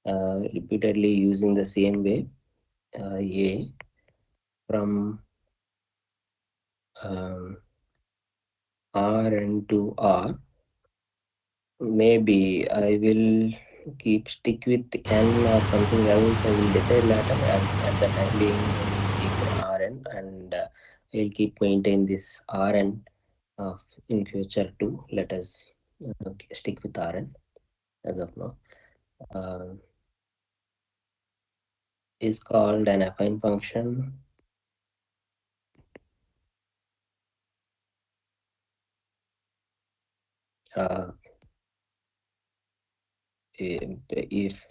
repeatedly using the same way, A from um, Rn to R. Maybe I will stick with N or something else. I will decide later. As at the time being, I will keep Rn, and I'll keep maintain this Rn in future too. Let us stick with Rn as of now. Uh, is called an affine function. Uh, if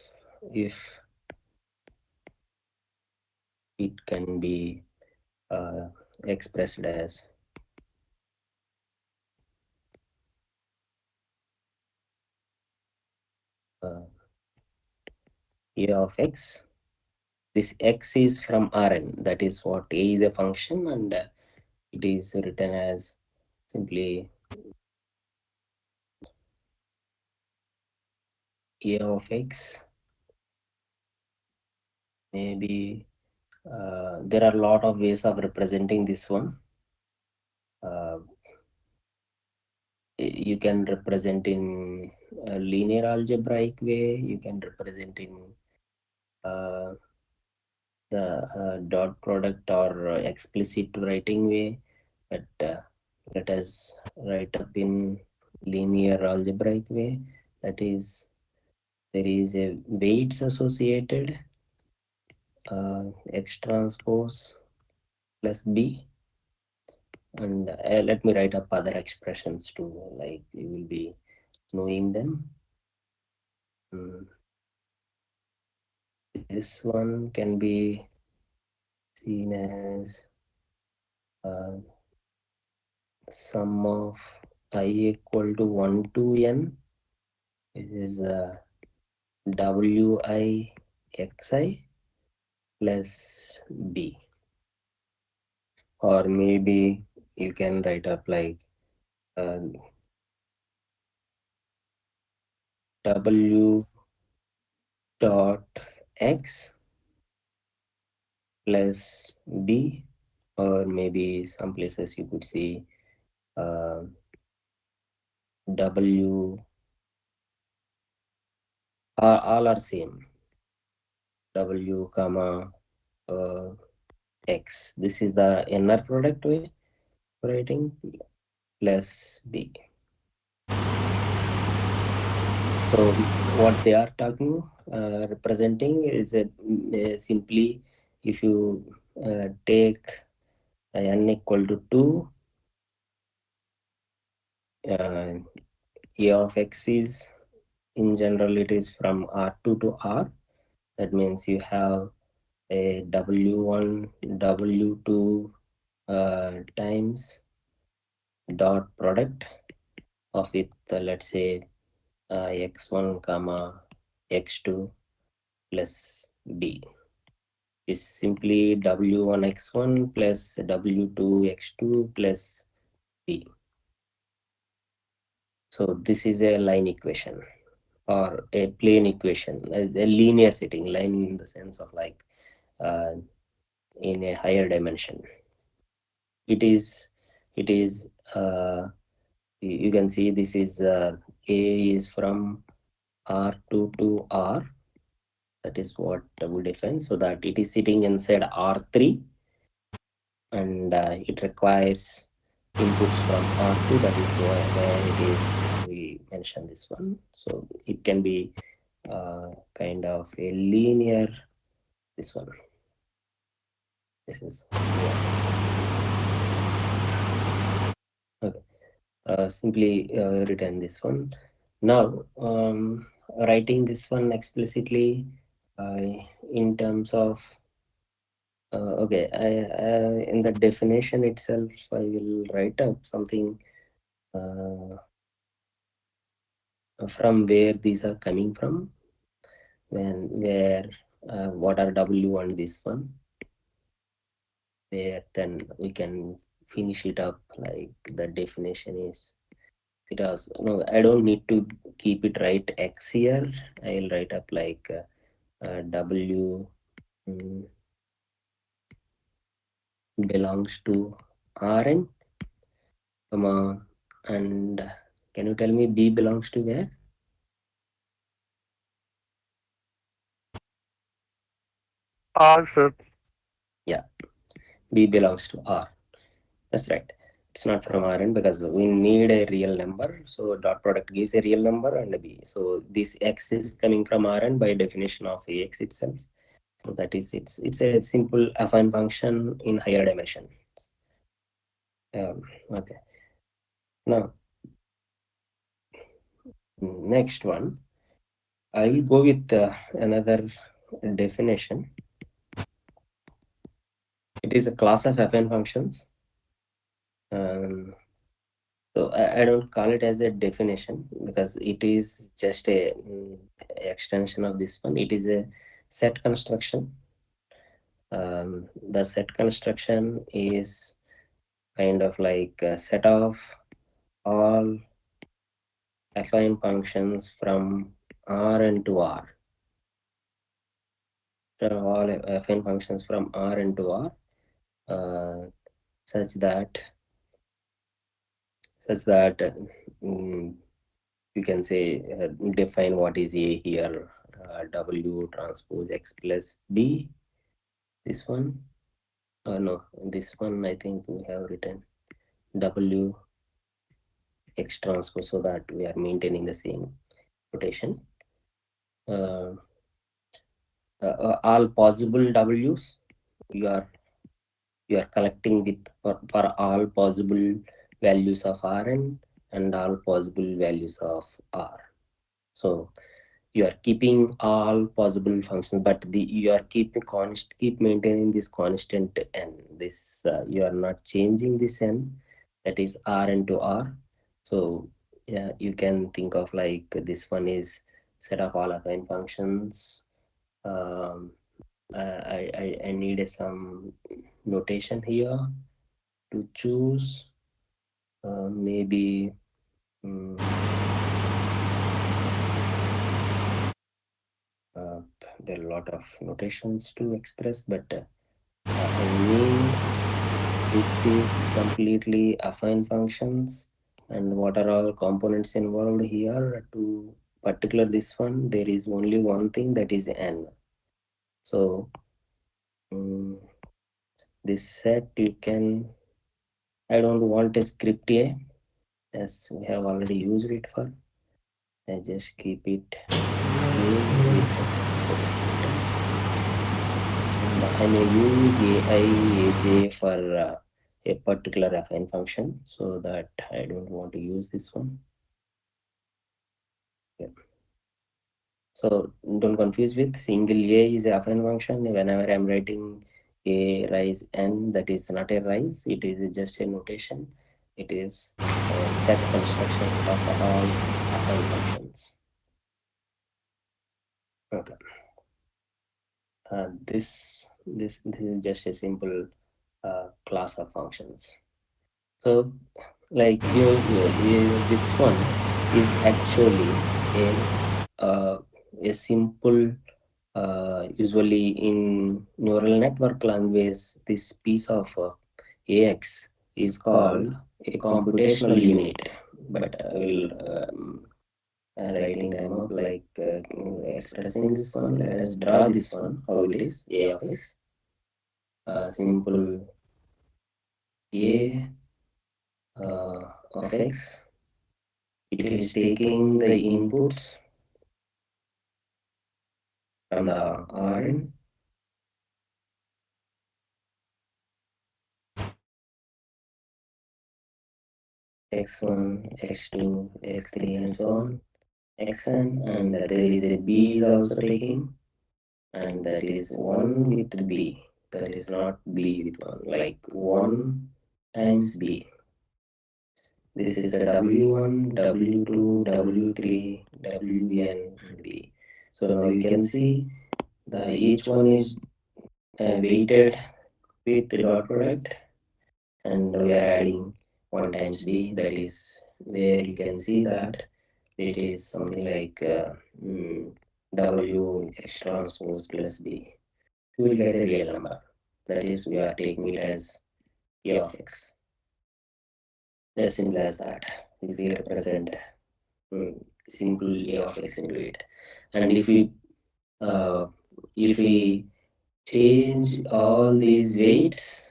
it can be expressed as a of x. This x is from Rn. That is what a is a function, and it is written as simply a of x. Maybe there are a lot of ways of representing this one. Uh, you can represent in a linear algebraic way. You can represent in uh, the dot product or explicit writing way, but let us write up in linear algebraic way. That is, there is a weights associated, x transpose plus b, and let me write up other expressions too, like you will be knowing them. This one can be seen as uh, sum of I equal to 1 to n. It is wi xi plus b, or maybe you can write up like uh, w dot x plus b, or maybe some places you could see uh, w, all are same, w comma uh, x. This is the inner product way writing, plus b. So what they are talking, representing is simply if you take n equal to 2, uh, a of x is, in general, it is from R2 to R. That means you have a W1, W2 times dot product of it, let's say x1 comma x2 plus b is simply w1 x1 plus w2 x2 plus b. So this is a line equation or a plane equation, a linear setting, line in the sense of like uh, in a higher dimension. It is you can see this is a is from R2 to R. That is what we define, so that it is sitting inside R3, and it requires inputs from R2. That is where it is we mention this one. So it can be kind of a linear, this one. This is okay. Simply written this one. Now writing this one explicitly uh, in terms of okay, in the definition itself, I will write up something uh, from where these are coming from, where what are W and this one, where then we can finish it up like the definition is. It has no, I don't need to keep it right x here. I'll write up like W mm, belongs to Rn, and can you tell me B belongs to where? R, sir. Yeah, B belongs to R. That's right. It's not from Rn because we need a real number. So dot product gives a real number and a B. So this X is coming from Rn by definition of Ax itself. So that is it's a simple affine function in higher dimension. Okay. Now next one, I will go with another definition. It is a class of affine functions. Um, so I don't call it as a definition because it is just a extension of this one. It is a set construction. The set construction is kind of like a set of all affine functions from Rn to R. So all affine functions from Rn to R, uh, such that mm, you can say define what is A here, W transpose X plus B. This one, no, this one I think we have written W X transpose so that we are maintaining the same rotation. Uh, all possible W's you are you are collecting with for all possible values of Rn and all possible values of R. So you are keeping all possible functions, but you are keep maintaining this constant n. This you are not changing this n, that is R into R. So yeah, you can think of like this one is set of all affine functions. um, I need some notation here to choose. Maybe mm, uh, there are a lot of notations to express, but I need this is completely affine functions, and what are all components involved here. To particular this one, there is only one thing, that is n. So mm, this set you can. I don't want a script A as we have already used it for. I just keep it plain with so script n, and I may use AI AJ for a particular affine function, so that I don't want to use this one. Yeah. So don't confuse with single A is a affine function. Whenever I'm writing a rise n, that is not a rise, it is just a notation. It is a set constructions of all affine functions. Okay. This is just a simple class of functions. So like this one is actually uh, a simple, usually in neural network language, this piece of AX is called a computational unit. But I will writing them up like expressing this one. Let us draw this one, how it is. A of X, simple A of X. It is taking the inputs from the Rn, x1, x2, x3, and so on, xn, and there is a b is also taking, and that is 1 with b. That is not b with 1, like 1 times b. This is a w1, w2, w3, wn, and b. So now you can see the each one is weighted with the dot product, and we are adding 1 times b. That is where you can see that it is something like W X transpose plus B, we will get a real number. That is, we are taking it as A of X. As simple as that. If we represent simple A of X into it, and uh, if we change all these weights,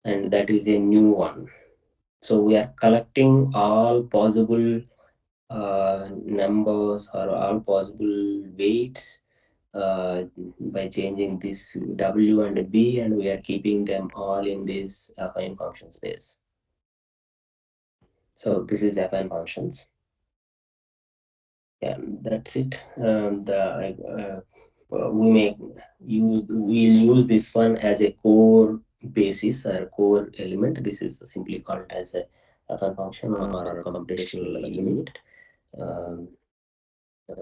and that is a new one. So we are collecting all possible numbers or all possible weights by changing this W and B, and we are keeping them all in this affine function space. So this is affine functions. Yeah, that's it. We may we'll use this one as a core basis or core element. This is simply called as a affine function or computational unit. Um,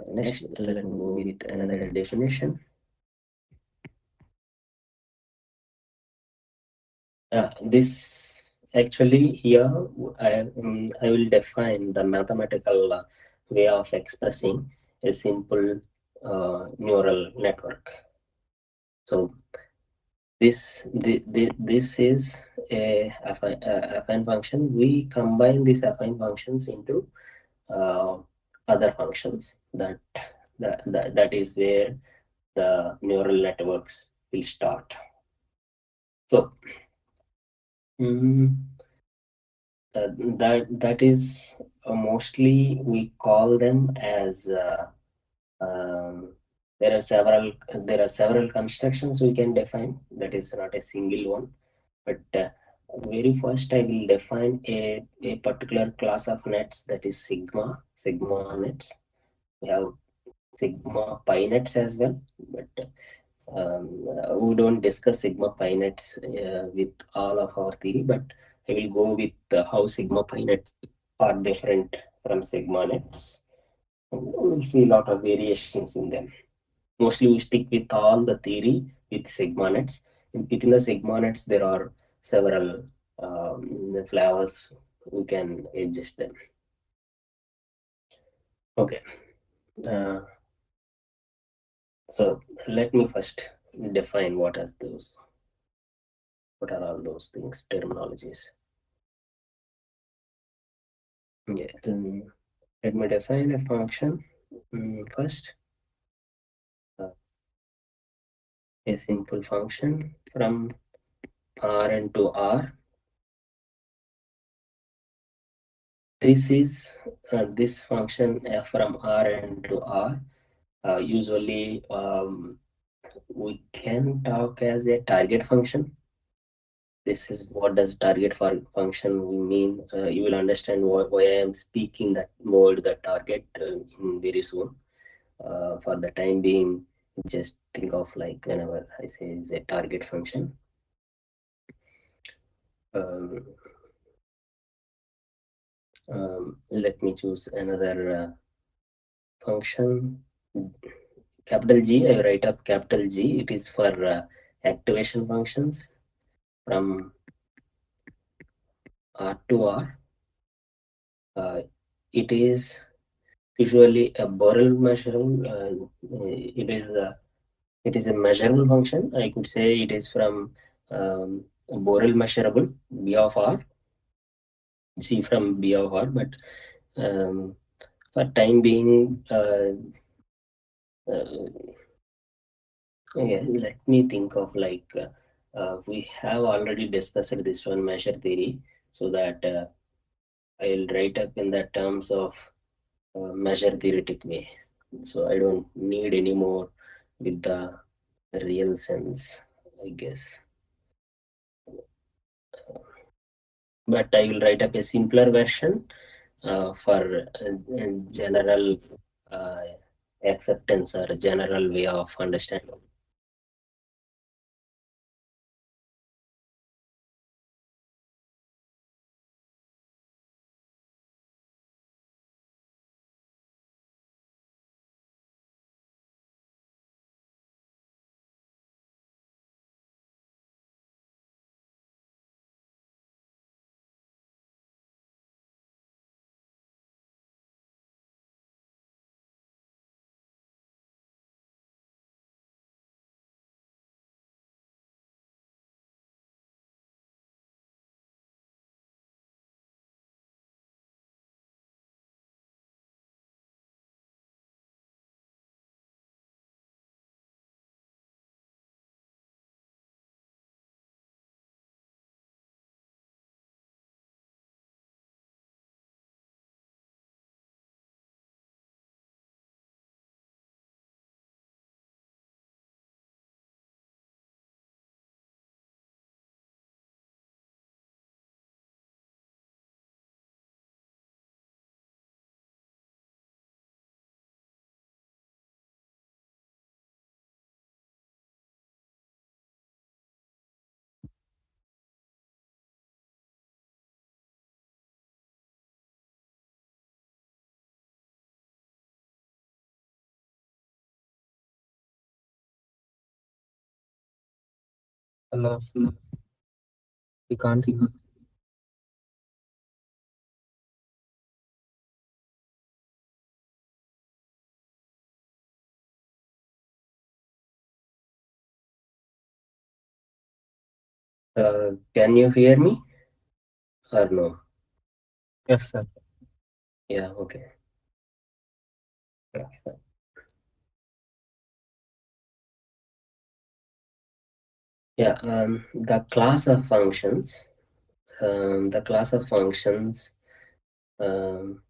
Next, let me go with another definition. This actually here I will define the mathematical way of expressing a simple neural network. So this is affine function. We combine these affine functions into uh, other functions. That is where the neural networks will start. So mm, that is mostly we call them as um, there are several constructions we can define. That is not a single one, but very first I will define a particular class of nets, that is sigma nets. We have sigma pi nets as well, but we don't discuss sigma pi nets with all of our theory, but I will go with how sigma pi nets are different from sigma nets. We'll see a lot of variations in them. Mostly we stick with all the theory with sigma nets. Within the sigma nets, there are several flavors. We can adjust them. Okay. Uh, so let me first define what are all those things, terminologies. Yeah. Let me define a function first. Uh, a simple function from Rn to R. This is this function from Rn to R. Usually, we can talk as a target function. This is what does target for function we mean. You will understand why I am speaking that word, the target, in very soon. For the time being, just think of like whenever I say is a target function. Um, Let me choose another function. Capital G, I write up capital G. It is for activation functions from R to R. It is usually a Borel measurable. It is a measurable function. I could say it is from Borel measurable B of R, G from B of R. But um, for time being, uh, yeah, let me think of like we have already discussed this one measure theory, so that I'll write up in the terms of measure theoretic way. So I don't need any more with the real sense, I guess. But I will write up a simpler version for general uh, acceptance or general way of understanding. Hello, we can't hear. Can you hear me or no? Yes, sir. Yeah, okay. Okay. Yeah, the class of functions, the class of functions, um,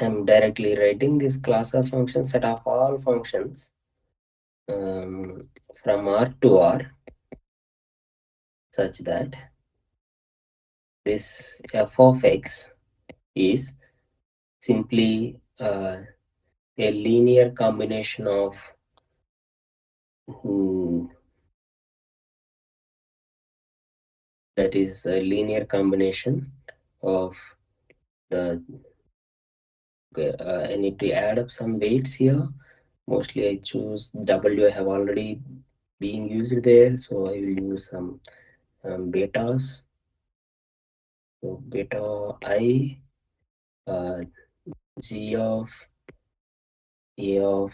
I'm directly writing this class of functions set of all functions um, from R to R such that this f of x is simply a linear combination of mm, that is a linear combination of the I need to add up some weights here. Mostly I choose W, I have already being used there, so I will use some betas. So beta I uh, G of A of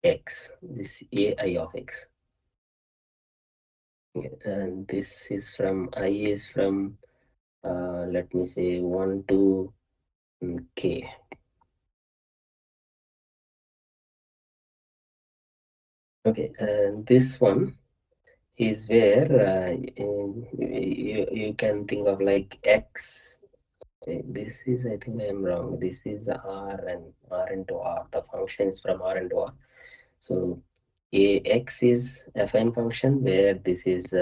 X, this AI of X. Okay, and this is from I is from let me say 1 to K. Okay, and this one is where you can think of like X. This is, I think I am wrong. This is R and R into R. The function is from R into R. So AX is affine function where this is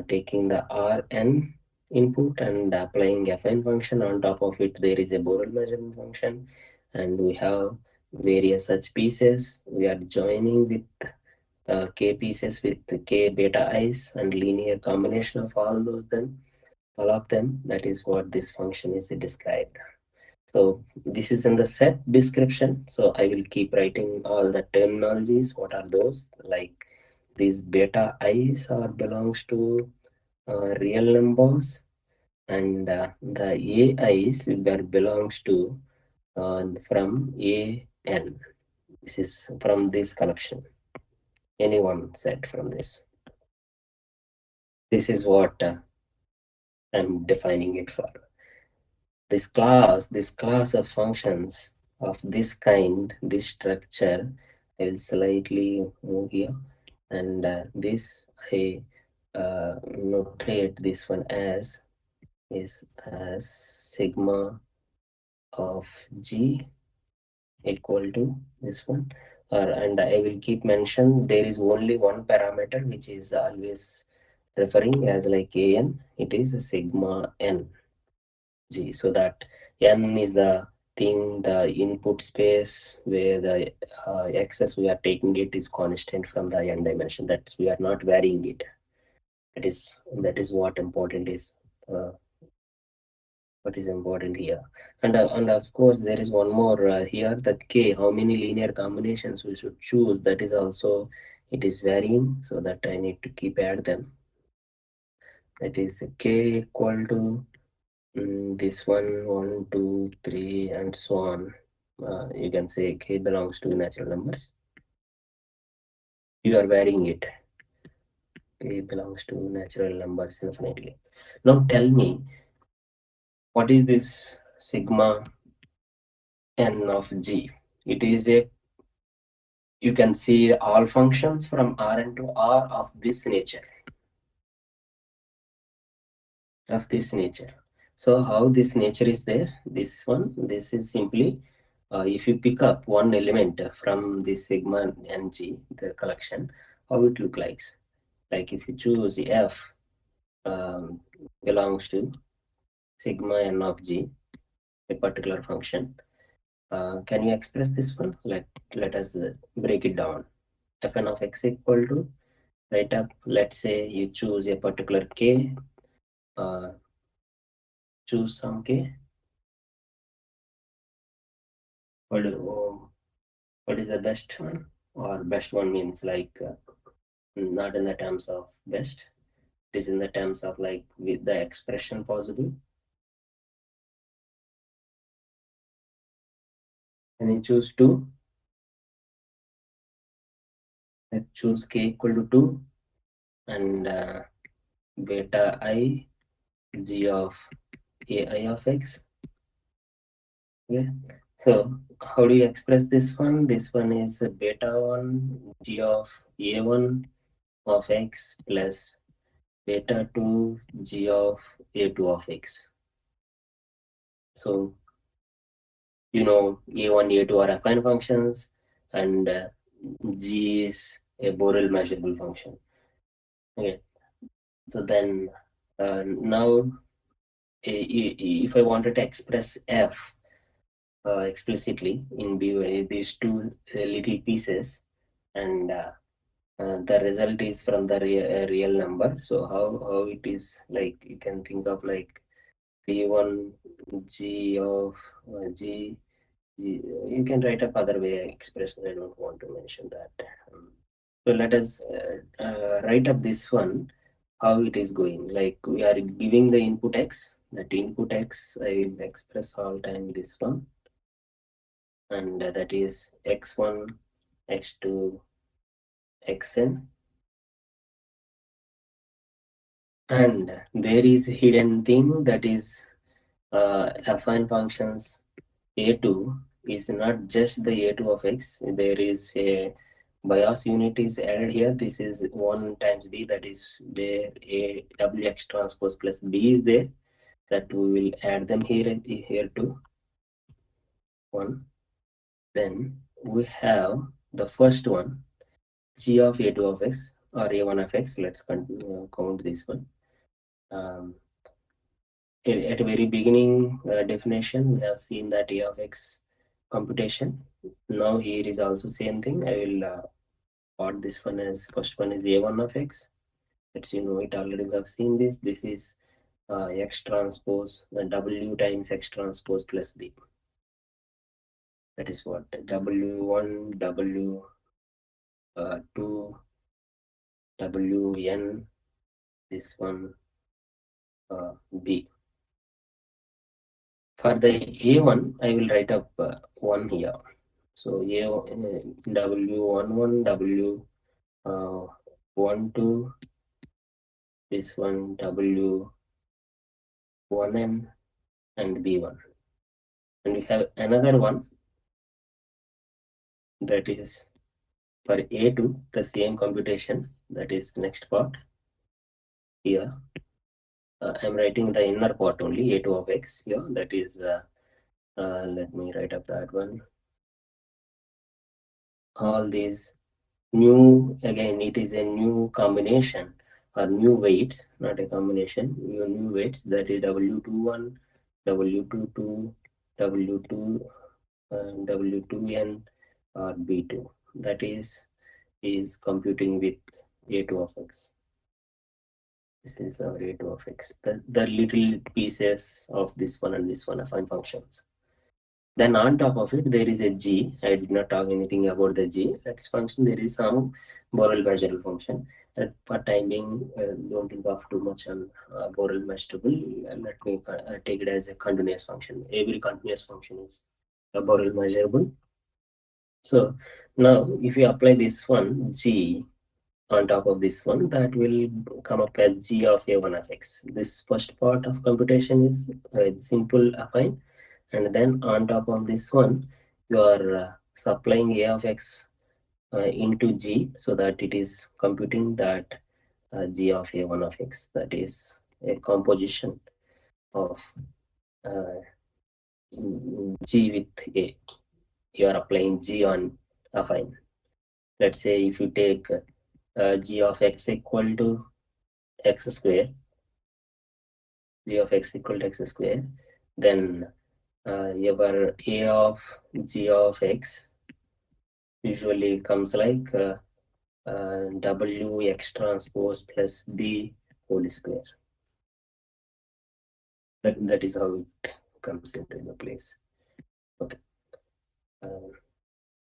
taking the Rn input and applying affine function. On top of it, there is a Borel measurement function, and we have various such pieces. We are joining with k pieces with k beta i's and linear combination of all of them. That is what this function is described. So this is in the set description. So I will keep writing all the terminologies. What are those? Like these beta i's are belongs to real numbers, and the AIs were belongs to from AN. This is from this collection. Anyone set from this? This is what I'm defining it for. This class of functions of this kind, this structure, I will slightly move here, and this I notate this one as is as sigma of G equal to this one, and I will keep mention there is only one parameter which is always referring as like an. It is sigma n G, so that n is the thing, the input space where the access we are taking it is constant from the n dimension. That we are not varying it. That is what important is. Uh, what is important here, and of course there is one more here, that k, how many linear combinations we should choose, that is also it is varying, so that I need to keep add them. That is k equal to this one, 2, 3, and so on. You can say k belongs to natural numbers. You are varying it. K belongs to natural numbers infinitely. Now tell me, what is this sigma n of g? It is a, you can see all functions from Rn to R of this nature. So how this nature is there? This one, this is simply if you pick up one element from this sigma ng, the collection, how it look like? Like if you choose f um, belongs to sigma n of g, a particular function. Can you express this one? Let us break it down. Fn of x equal to, right up, let's say you choose a particular k, uh, choose some k. What, what is the best one? Or best one means like not in the terms of best. It is in the terms of like with the expression possible. And you choose 2, let's choose k equal to 2 and beta I g of ai of x. Okay. So how do you express this one? This one is beta 1 g of a1 of x plus beta 2 g of a2 of x. So you know a1 a2 are affine functions, and g is a Borel measurable function. Okay. So then now if I wanted to express f explicitly in these two little pieces, and the result is from the real number. So how it is, like you can think of like p1 g of g g. You can write up other way expression. I don't want to mention that. So let us write up this one, how it is going. Like we are giving the input x. That input x I will express all time this one, and that is x1, x2, xn. And there is a hidden thing, that is affine functions a2 is not just the a2 of x. There is a bias unit is added here. This is 1 times b, that is there a wx transpose plus b is there, that we will add them here too. 1. Then we have the first one, g of a2 of x or a1 of x. Let's count this one. um, at very beginning definition, we have seen that a of x computation. Now here is also same thing. I will plot this one as first one is a1 of x. Let's, you know it already. We have seen this. This is x transpose w times x transpose plus b. That is what w1 w2 wn, this one b. For the a1, I will write up 1 here. So a w11 w 12, this one w1n and b1. And we have another one, that is for a2 the same computation, that is next part here. I'm writing the inner part only, a2 of x here. That is let me write up that one. All these new, again it is a new combination or new weights, not a combination, new weights, that is w21 w22 w2 w2n or b2. That is computing with a2 of x. This is our a2 of x, the little pieces of this one and this one affine functions. Then on top of it, there is a g. I did not talk anything about the g. That's function. There is some Borel measurable function. For time being, don't think of too much on Borel measurable. Let me take it as a continuous function. Every continuous function is a Borel measurable. So now, if you apply this one g on top of this one, that will come up as g of a1 of x. This first part of computation is simple affine, and then on top of this one you are supplying a of x into g, so that it is computing that g of a1 of x, that is a composition of uh, g with a. You are applying g on affine. Let's say if you take g of x equal to x square, g of x equal to x square, then your a of g of x usually comes like w x transpose plus b whole square. That is how it comes into the place. Okay.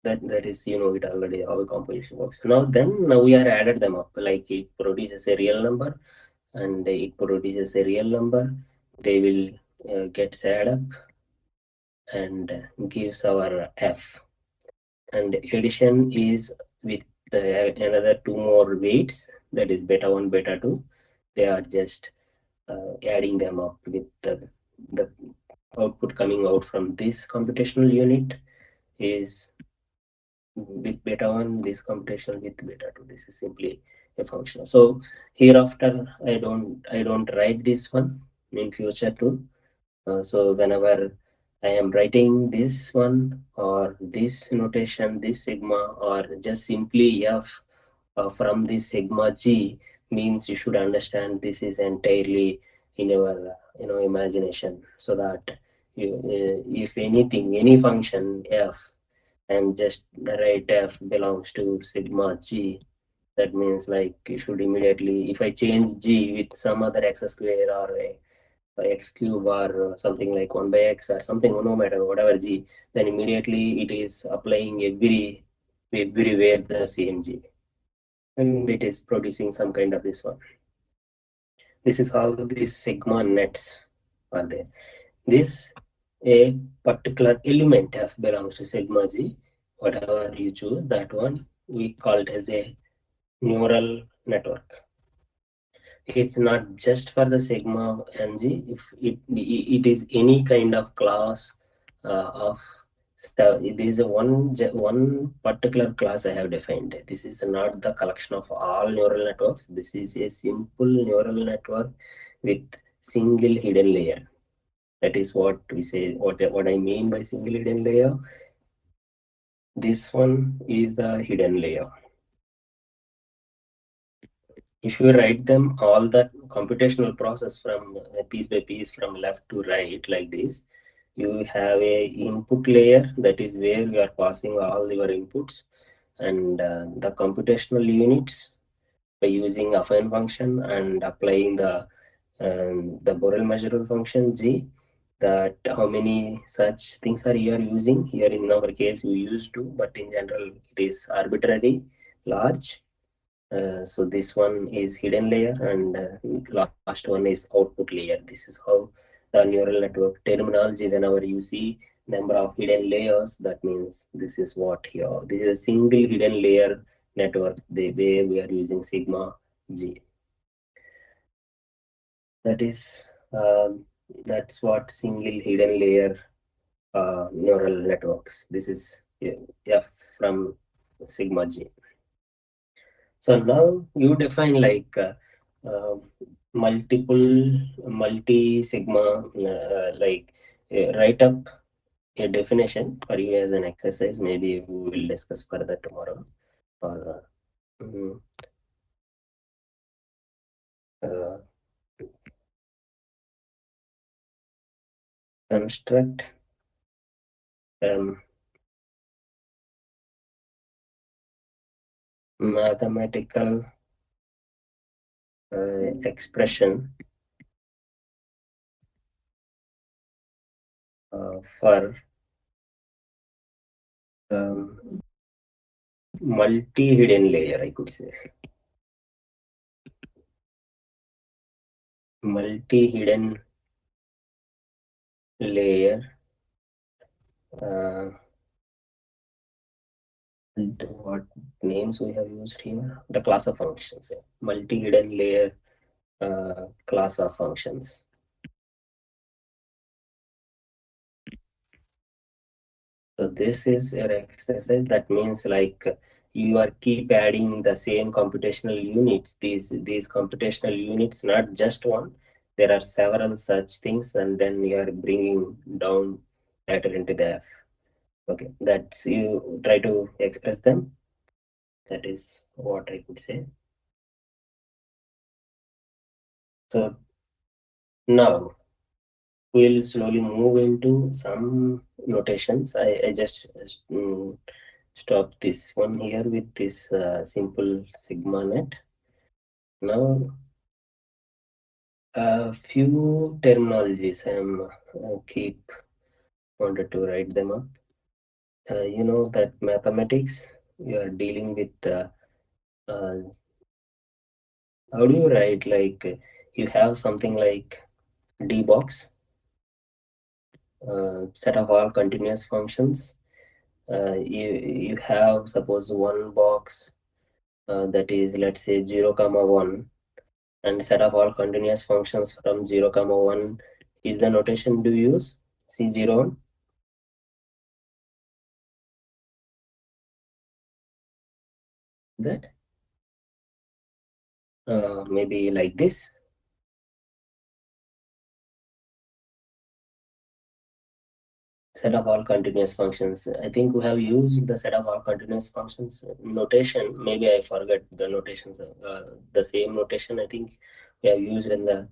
That is, you know it already how composition works. Now we are added them up, like it produces a real number and it produces a real number. They will get add up and gives our f. And addition is with another two more weights, that is beta 1 beta 2. They are just adding them up with the output coming out from this computational unit is with beta 1, this computational with beta 2. This is simply a function. So hereafter I don't write this one in future too. So whenever I am writing this one or this notation, this sigma, or just simply f from this sigma g, means you should understand this is entirely in your imagination, so that you, if anything, any function f, and just write f belongs to sigma g, that means like you should immediately, if I change g with some other x square or a x cube or something like 1 by x or something, no matter whatever g, then immediately it is applying everywhere the same g, and it is producing some kind of this one. This is how these sigma nets are there. This a particular element f belongs to sigma g, whatever you choose, that one we call it as a neural network. It's not just for the sigma ng. If it is any kind of class of, so it is a one particular class I have defined. This is not the collection of all neural networks. This is a simple neural network with single hidden layer. That is what we say, what I mean by single hidden layer. This one is the hidden layer. If you write them all that computational process from piece by piece from left to right like this, you have a input layer, that is where you are passing all your inputs, and the computational units by using affine function and applying the Borel measurable function g, that how many such things are you are using here. In our case we use two, but in general it is arbitrary large. So this one is hidden layer, and last one is output layer. This is how the neural network terminology, whenever you see number of hidden layers, that means this is what here. This is a single hidden layer network, where we are using sigma g. That is that's what single hidden layer neural networks. This is f from sigma g. So now you define like uh, multiple multi sigma, like write up a definition for you as an exercise. Maybe we will discuss further tomorrow. Or mm, uh, construct um, mathematical expression for um, multi hidden layer, I could say. Multi hidden layer. Uh, and what names we have used here? The class of functions. Yeah. Multi hidden layer class of functions. So this is an exercise, that means like you are keep adding the same computational units. These computational units, not just one. There are several such things, and then you are bringing down later into the F. Okay, that's you try to express them. That is what I could say. So now we'll slowly move into some notations. I just stop this one here with this simple sigma net. Now a few terminologies I am keep wanted to write them up. You know that mathematics, you are dealing with uh, how do you write, like you have something like d box, set of all continuous functions. You have suppose one box that is, let's say, 0 comma 1, and set of all continuous functions from 0 comma 1 is the notation do you use c0 that maybe like this. Set of all continuous functions. I think we have used the set of all continuous functions notation. Maybe I forget the notations. The same notation I think we have used in the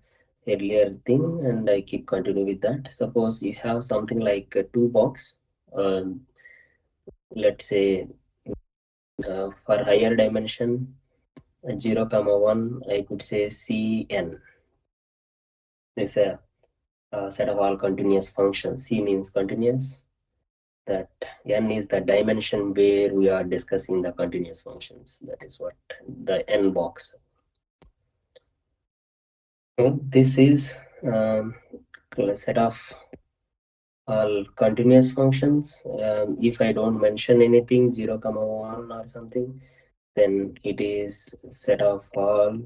earlier thing, and I keep continue with that. Suppose you have something like a two box. Let's say for higher dimension 0 comma 1, I could say Cn. This is a set of all continuous functions. C means continuous, that n is the dimension where we are discussing the continuous functions. That is what the n box. So this is a set of all continuous functions. If I don't mention anything 0 comma 1 or something, then it is set of all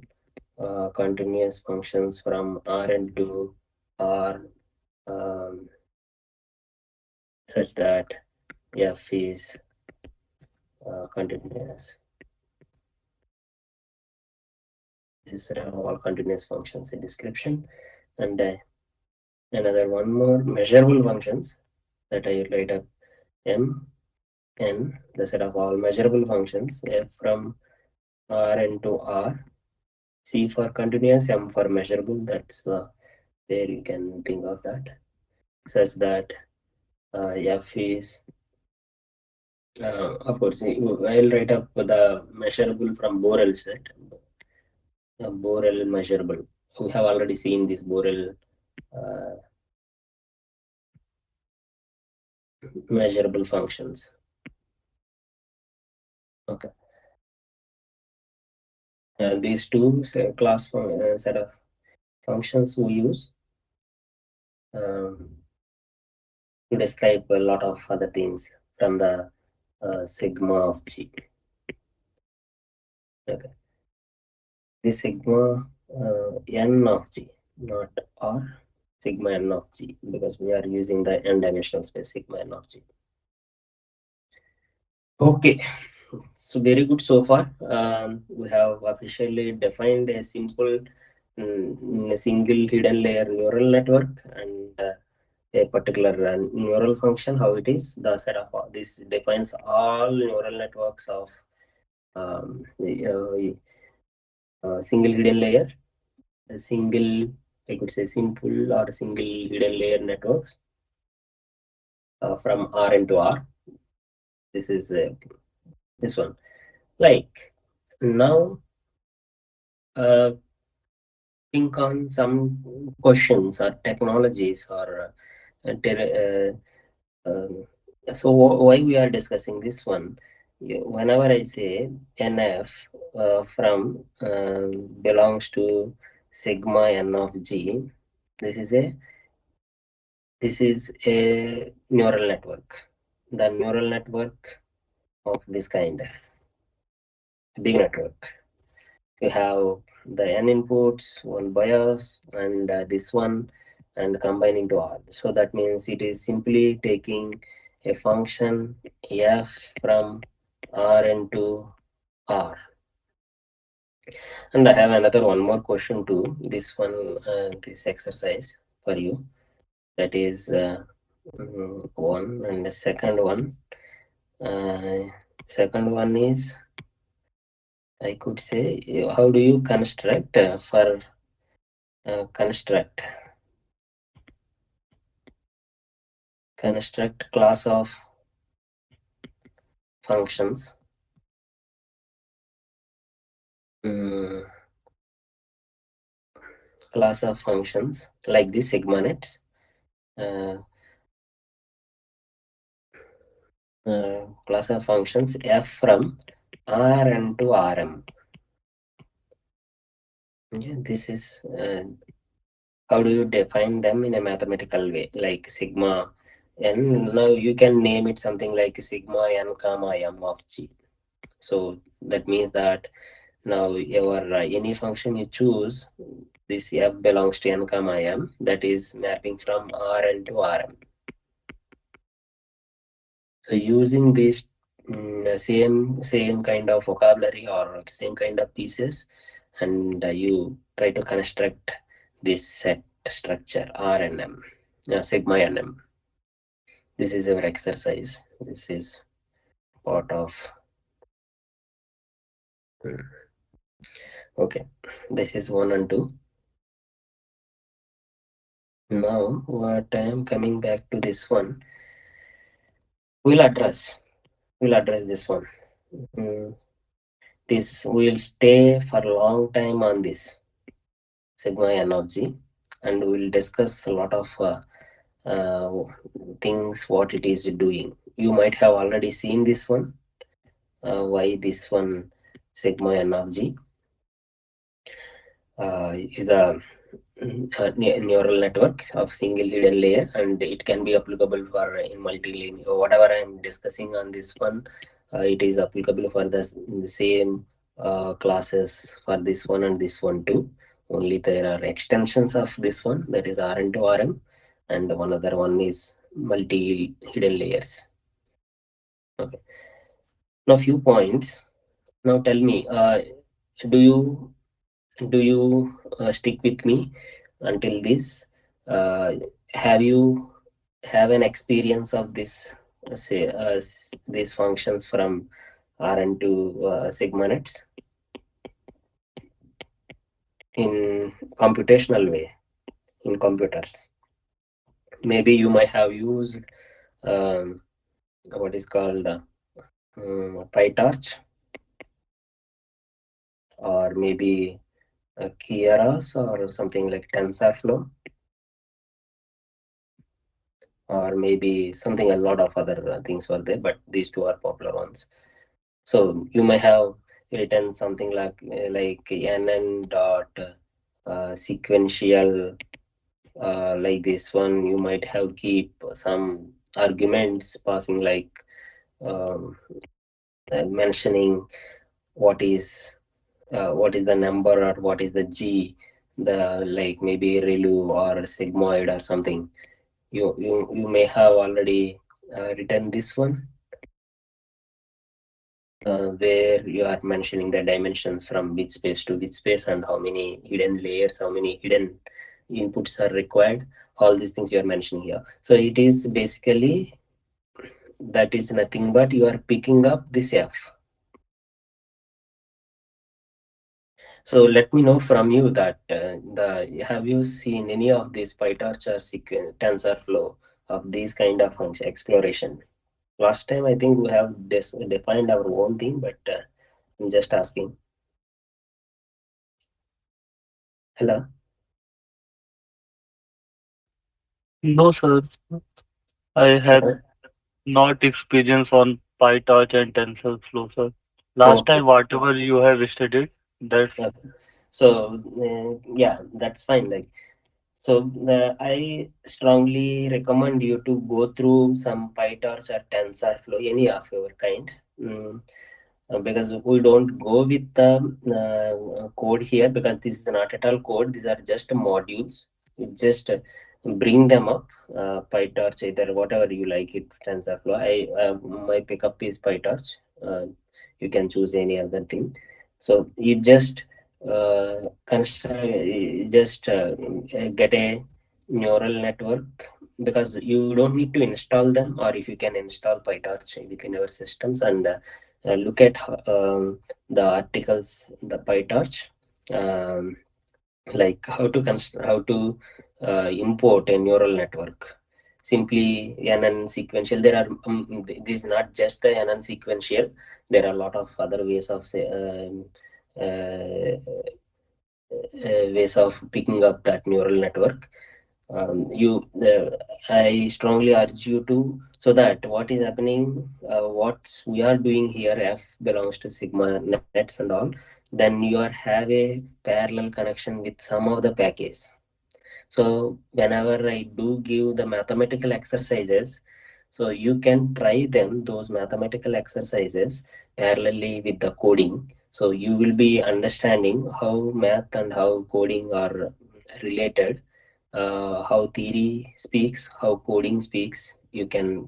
continuous functions from Rn to R, um, such that f is continuous. This is set of all continuous functions in description. And another one more measurable functions that I write up m n, the set of all measurable functions f from Rn to R, C for continuous, M for measurable. That's where you can think of that, such that f is of course I'll write up the measurable from Borel set. Borel measurable. We have already seen this Borel uh, measurable functions. Okay, these two set of functions we use um, to describe a lot of other things from the sigma of G. Okay, this sigma n of G, not R, sigma n of G, because we are using the n-dimensional space sigma n of G. Okay, so very good so far. We have officially defined a simple a single hidden layer neural network, and a particular neural function, how it is. The set of this defines all neural networks of the single hidden layer, a single, I could say simple or single hidden layer networks from Rn to R. This is this one. Like now, uh, think on some questions or technologies or so why we are discussing this one? Whenever I say nf from belongs to sigma n of G, this is a neural network. The neural network of this kind, big network. You have the n inputs, one bias, and this one, and combining to R. So that means it is simply taking a function f from Rn to R. And I have another one more question too. This one, this exercise for you. That is one, and the second one. Uh, Second one is, I could say, how do you construct for construct class of functions, mm, class of functions like this sigma nets, uh, class of functions f from Rn to Rm. Yeah, this is how do you define them in a mathematical way, like sigma n. Now you can name it something like sigma n comma m of g. So that means that now your any function you choose, this f belongs to n comma m, that is mapping from Rn to Rm. So using this same kind of vocabulary or same kind of pieces, and you try to construct this set structure RNM, sigma NM. This is our exercise. This is part of. hmm, Okay, this is one and two. Now, what I am coming back to this one, we'll address. We'll address this one. Mm, this will stay for a long time on this sigma energy, and we'll discuss a lot of uh, things what it is doing. You might have already seen this one. Why this one sigma energy is the neural network of single hidden layer, and it can be applicable for in multi-linear. Whatever I am discussing on this one, it is applicable for the same classes for this one and this one too. Only there are extensions of this one, that is Rn to Rm, and one other one is multi hidden layers. Okay. Now few points. Now tell me, do you stick with me until this? Uh, have you have an experience of this, say, these functions from Rn to sigma nets in computational way in computers? Maybe you might have used um, what is called PyTorch, or maybe Keras, or something like TensorFlow, or maybe something, a lot of other things were there, but these two are popular ones. So you may have written something like nn dot sequential, like this one. You might have keep some arguments passing, like um, mentioning what is the number, or what is the g, the like maybe ReLU or sigmoid or something. You may have already written this one, where you are mentioning the dimensions from which space to which space, and how many hidden layers, how many hidden inputs are required. All these things you are mentioning here. So it is basically, that is nothing but you are picking up this f. So let me know from you that the have you seen any of these PyTorch or TensorFlow of these kind of function exploration? Last time I think we have defined our own thing, but I'm just asking. Hello. No, sir. I have not experience on PyTorch and TensorFlow, sir. Last Okay. time, whatever you have studied, that's Okay. So yeah, that's fine. Like, so I strongly recommend you to go through some PyTorch or TensorFlow, any of your kind. Mm, because we don't go with the code here, because this is not at all code. These are just modules. You just bring them up. PyTorch, either whatever you like it, TensorFlow. My pickup is PyTorch. You can choose any other thing. So you just get a neural network, because you don't need to install them, or if you can install PyTorch within our systems, and look at the articles, the PyTorch, um, like how to import a neural network. Simply NN sequential. There are this is not just the NN sequential. There are a lot of other ways of say, ways of picking up that neural network. You I strongly urge you to, so that what is happening, what we are doing here, f belongs to sigma nets and all, then you are have a parallel connection with some of the package. So whenever I do give the mathematical exercises, so you can try them those mathematical exercises parallelly with the coding. So you will be understanding how math and how coding are related, how theory speaks, how coding speaks. You can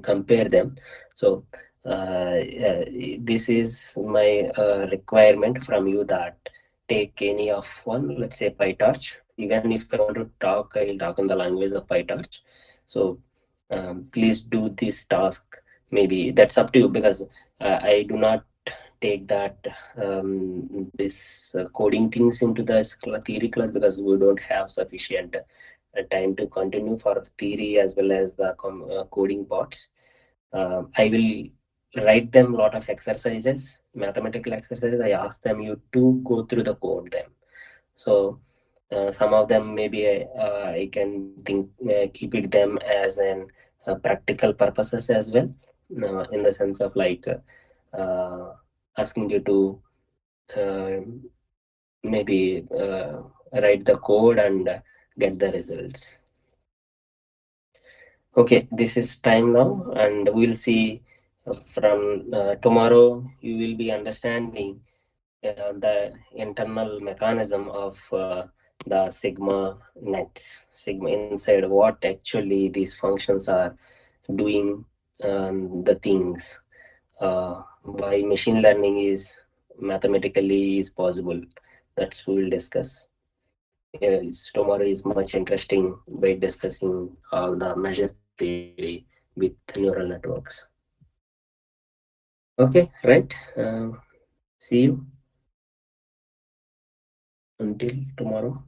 compare them. So this is my requirement from you, that take any of one, let's say PyTorch. Even if I want to talk, I'll talk in the language of PyTorch. So please do this task. Maybe that's up to you, because I do not take that this coding things into the theory class, because we don't have sufficient time to continue for theory as well as the coding parts. I will write them a lot of exercises, mathematical exercises. I ask them you to go through the code them. So some of them maybe I can think keep it them as an practical purposes as well, in the sense of like asking you to uh, maybe write the code and get the results. Okay, this is time now, and we'll see from tomorrow. You will be understanding the internal mechanism of the sigma nets, sigma inside, what actually these functions are doing, the things, why machine learning is mathematically is possible. That's we will discuss. Tomorrow is much interesting by discussing all the measure theory with neural networks. Okay, right. See you until tomorrow.